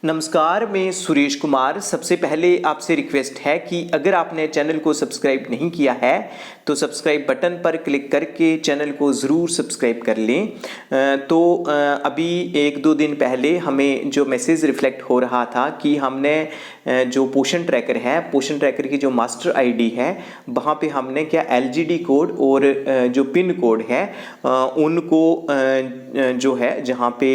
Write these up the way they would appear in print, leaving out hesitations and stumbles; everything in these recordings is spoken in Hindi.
नमस्कार, मैं सुरेश कुमार। सबसे पहले आपसे रिक्वेस्ट है कि अगर आपने चैनल को सब्सक्राइब नहीं किया है तो सब्सक्राइब बटन पर क्लिक करके चैनल को ज़रूर सब्सक्राइब कर लें। अभी 1-2 दिन पहले हमें जो मैसेज रिफ्लेक्ट हो रहा था कि हमने जो पोषण ट्रैकर की जो मास्टर आईडी है वहाँ पे हमने क्या एलजीडी कोड और जो पिन कोड है उनको जो है जहाँ पे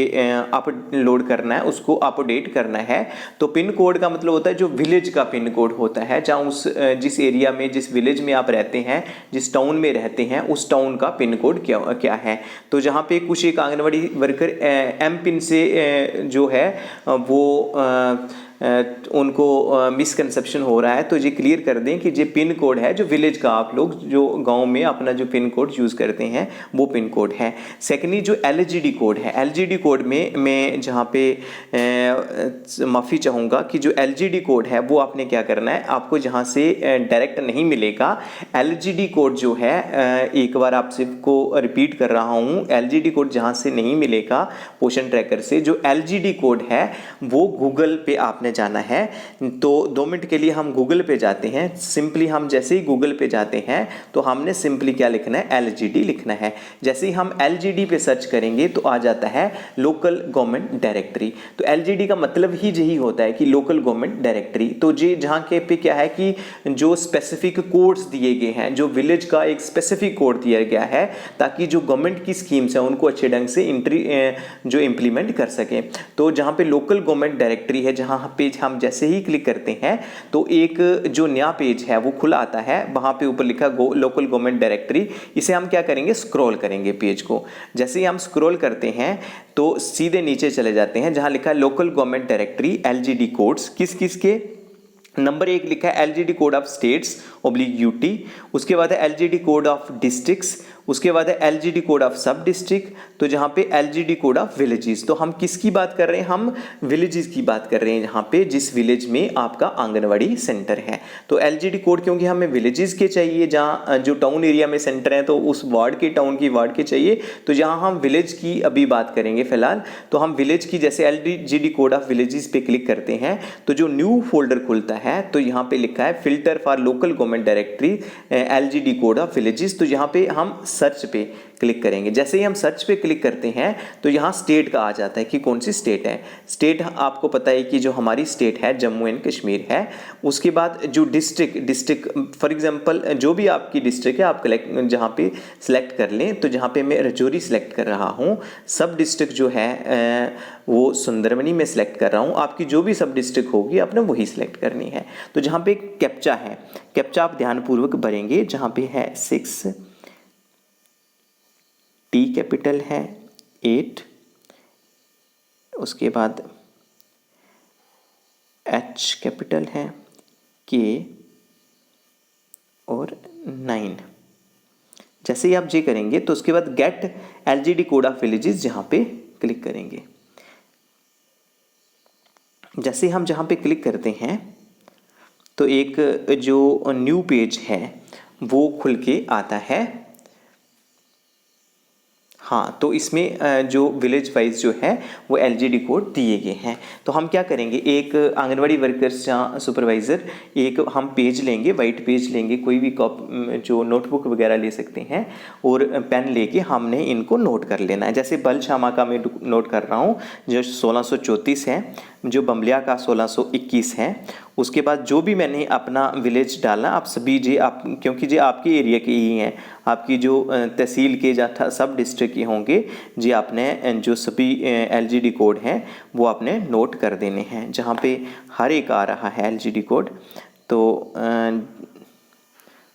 अपलोड करना है उसको अपडेट करना है। तो पिन कोड का मतलब होता है जो विलेज का पिन कोड होता है, जहाँ जिस एरिया में जिस विलेज में आप रहते हैं, जिस टाउन में रहते हैं उस टाउन का पिन कोड क्या है। तो जहाँ पे कुछ एक आंगनवाड़ी वर्कर एम पिन से जो है वो उनको मिसकंसेप्शन हो रहा है, तो ये क्लियर कर दें कि ये पिन कोड है जो विलेज का आप लोग जो गांव में अपना जो पिन कोड यूज़ करते हैं वो पिन कोड है। सेकेंडली जो एलजीडी कोड है, एलजीडी कोड में मैं जहाँ पे माफ़ी चाहूँगा कि जो एलजीडी कोड है वो आपने क्या करना है, आपको जहाँ से डायरेक्ट नहीं मिलेगा एलजीडी कोड जो है एक बार आपसे को रिपीट कर रहा हूँ, एलजीडी कोड जहाँ से नहीं मिलेगा पोषण ट्रैकर से, जो एलजीडी कोड है वो गूगल पे आपने जाना है। तो 2 मिनट के लिए हम गूगल पे जाते हैं। सिंपली हम जैसे ही गूगल पे जाते हैं तो हमने सिंपली क्या लिखना है, एलजीडी लिखना है। जैसे ही हम एलजीडी पे सर्च करेंगे तो आ जाता है लोकल गवर्नमेंट डायरेक्टरी। तो एलजीडी का मतलब ही यही होता है कि लोकल गवर्नमेंट डायरेक्टरी। तो जी जहाँ के पे क्या है कि जो स्पेसिफिक कोड्स दिए गए हैं, जो विलेज का एक स्पेसिफिक कोड दिया गया है ताकि जो गवर्नमेंट की स्कीम्स हैं उनको अच्छे ढंग से जो इम्प्लीमेंट कर सकें। तो जहाँ पे लोकल गवर्नमेंट डायरेक्टरी है, जहाँ पेज हम जैसे ही क्लिक करते हैं तो एक जो नया पेज है वो खुला आता है, वहाँ पे ऊपर लिखा लोकल गवर्नमेंट डायरेक्टरी। इसे हम क्या करेंगे, स्क्रॉल करेंगे पेज को। जैसे ही हम स्क्रॉल करते हैं तो सीधे नीचे चले जाते हैं जहाँ लिखा है local government directory LGD codes. किस किस के, नंबर 1 लिखा है LGD code of states /UT, उसके बाद है एलजीडी कोड ऑफ डिस्ट्रिक्ट्स, उसके बाद है एलजीडी कोड ऑफ सब डिस्ट्रिक्ट, तो जहाँ पे एलजीडी कोड ऑफ विलेजेस। तो हम किसकी बात कर रहे हैं, हम विलेजेस की बात कर रहे हैं, जहाँ पे जिस विलेज में आपका आंगनवाड़ी सेंटर है। तो एलजीडी कोड क्योंकि हमें विलेजेस के चाहिए, जहाँ जो टाउन एरिया में सेंटर है तो उस वार्ड के टाउन की वार्ड के चाहिए। तो जहाँ हम विलेज की अभी बात करेंगे फिलहाल, तो हम विलेज की जैसे एलजीडी कोड ऑफ विलेजेस पे क्लिक करते हैं तो जो न्यू फोल्डर खुलता है तो यहाँ पे लिखा है filter for local government directory LGD code of villages. तो यहाँ पे हम सर्च पे क्लिक करेंगे। जैसे ही हम सर्च पे क्लिक करते हैं तो यहाँ स्टेट का आ जाता है कि कौन सी स्टेट है। स्टेट आपको पता है कि जो हमारी स्टेट है जम्मू एंड कश्मीर है। उसके बाद जो डिस्ट्रिक्ट फॉर एग्जांपल जो भी आपकी डिस्ट्रिक्ट है आप जहाँ पे सिलेक्ट कर लें। तो जहाँ पे मैं राजौरी सिलेक्ट कर रहा हूँ, सब डिस्ट्रिक्ट जो है वो सुंदरबनी में सिलेक्ट कर रहा हूँ। आपकी जो भी सब डिस्ट्रिक्ट होगी आपने वही सिलेक्ट करनी है। तो जहाँ पे कैप्चा है, कैप्चा आप ध्यानपूर्वक भरेंगे, जहाँ पे है 6, टी कैपिटल है 8, उसके बाद एच कैपिटल है, के और 9। जैसे ही आप ये करेंगे तो उसके बाद get LGD code of villages जहाँ पे क्लिक करेंगे। जैसे हम जहाँ पे क्लिक करते हैं तो एक जो न्यू पेज है वो खुल के आता है। हाँ, तो इसमें जो विलेज वाइज जो है वो एलजीडी कोड दिए गए हैं। तो हम क्या करेंगे, एक आंगनवाड़ी वर्कर्स या सुपरवाइज़र एक हम पेज लेंगे, वाइट पेज लेंगे, कोई भी जो नोटबुक वगैरह ले सकते हैं और पेन लेके हमने इनको नोट कर लेना है। जैसे बलशामा का मैं नोट कर रहा हूँ जो 1634 है, जो बम्बलिया का 1621 है। उसके बाद जो भी मैंने अपना विलेज डाला, आप सभी जी आप क्योंकि जी आपके एरिया के ही हैं, आपकी जो तहसील के या सब डिस्ट्रिक्ट के होंगे जी, आपने जो सभी एलजीडी कोड हैं वो आपने नोट कर देने हैं। जहाँ पे हर एक आ रहा है एलजीडी कोड, तो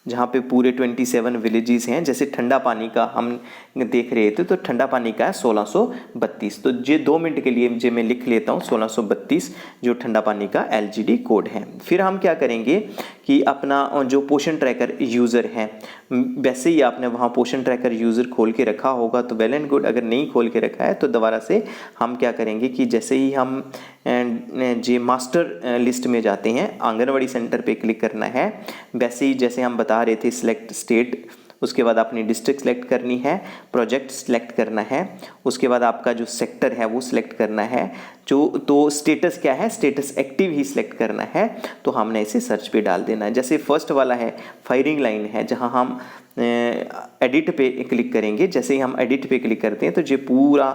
जहाँ पे पूरे 27 विलेजेस हैं। जैसे ठंडा पानी का हम देख रहे थे तो ठंडा पानी का है 1632। तो ये 2 मिनट के लिए जो मैं लिख लेता हूँ 1632 जो ठंडा पानी का एलजीडी कोड है। फिर हम क्या करेंगे कि अपना जो पोषण ट्रैकर यूज़र है, वैसे ही आपने वहाँ पोषण ट्रैकर यूज़र खोल के रखा होगा तो वेल एंड गुड। अगर नहीं खोल के रखा है तो दोबारा से हम क्या करेंगे कि जैसे ही हम जी मास्टर लिस्ट में जाते हैं, आंगनवाड़ी सेंटर पे क्लिक करना है। वैसे ही जैसे हम बता रहे थे सिलेक्ट स्टेट, उसके बाद अपनी डिस्ट्रिक्ट सेलेक्ट करनी है, प्रोजेक्ट सेलेक्ट करना है, उसके बाद आपका जो सेक्टर है वो सिलेक्ट करना है, जो तो स्टेटस क्या है, स्टेटस एक्टिव ही सिलेक्ट करना है। तो हमने इसे सर्च पे डाल देना है। जैसे फर्स्ट वाला है फायरिंग लाइन है, जहां हम एडिट पे क्लिक करेंगे। जैसे ही हम एडिट पे क्लिक करते हैं तो ये पूरा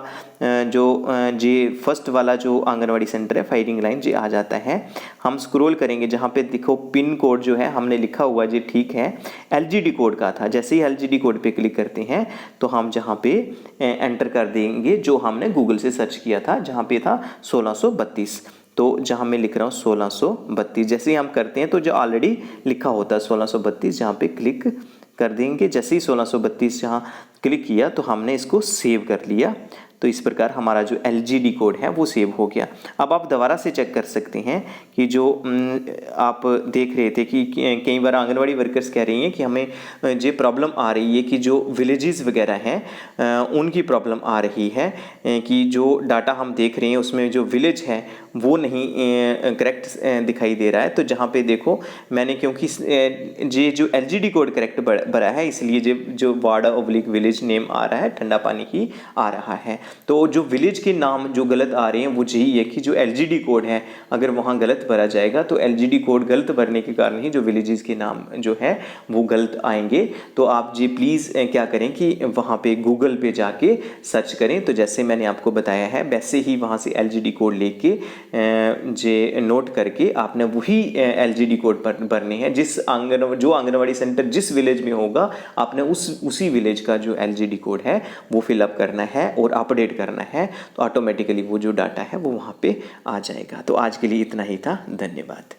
जे फर्स्ट वाला जो आंगनवाड़ी सेंटर है फायरिंग लाइन जी आ जाता है। हम स्क्रॉल करेंगे, जहाँ पे देखो पिन कोड जो है हमने लिखा हुआ जी ठीक है, LGD कोड का था। जैसे ही LGD कोड पे क्लिक करते हैं तो हम जहाँ पे एंटर कर देंगे जो हमने गूगल से सर्च किया था, जहाँ पे था 1632। तो जहाँ मैं लिख रहा हूँ 1632, जैसे ही हम करते हैं तो जो ऑलरेडी लिखा होता है 1632, जहाँ पे क्लिक कर देंगे। जैसे ही 1632 जहाँ क्लिक किया तो हमने इसको सेव कर लिया। तो इस प्रकार हमारा जो LGD कोड है वो सेव हो गया। अब आप दोबारा से चेक कर सकते हैं कि जो आप देख रहे थे कि कई बार आंगनवाड़ी वर्कर्स कह रही हैं कि हमें ये प्रॉब्लम आ रही है कि जो विलेजेस वगैरह हैं उनकी प्रॉब्लम आ रही है कि जो डाटा हम देख रहे हैं उसमें जो विलेज है वो नहीं करेक्ट दिखाई दे रहा है। तो जहाँ पे देखो मैंने क्योंकि ये जो LGD कोड करेक्ट भरा है इसलिए जो वार्ड/विलेज नेम आ रहा है ठंडा पानी की आ रहा है। तो जो विलेज के नाम जो गलत आ रहे हैं वो यही है कि जो LGD कोड है अगर वहाँ गलत भरा जाएगा तो LGD कोड गलत भरने के कारण ही जो विलेजेस के नाम जो है वो गलत आएंगे। तो आप जी प्लीज़ क्या करें कि वहाँ पे गूगल पे जाके सर्च करें। तो जैसे मैंने आपको बताया है वैसे ही वहाँ से LGD कोड लेके जे नोट करके आपने वही LGD कोड पर भरने हैं। जो आंगनवाड़ी सेंटर जिस विलेज में होगा आपने उसी विलेज का जो LGD कोड है वो फिलअप करना है और अपडेट करना है। तो ऑटोमेटिकली वो जो डाटा है वो वहाँ पे आ जाएगा। तो आज के लिए इतना ही था। धन्यवाद।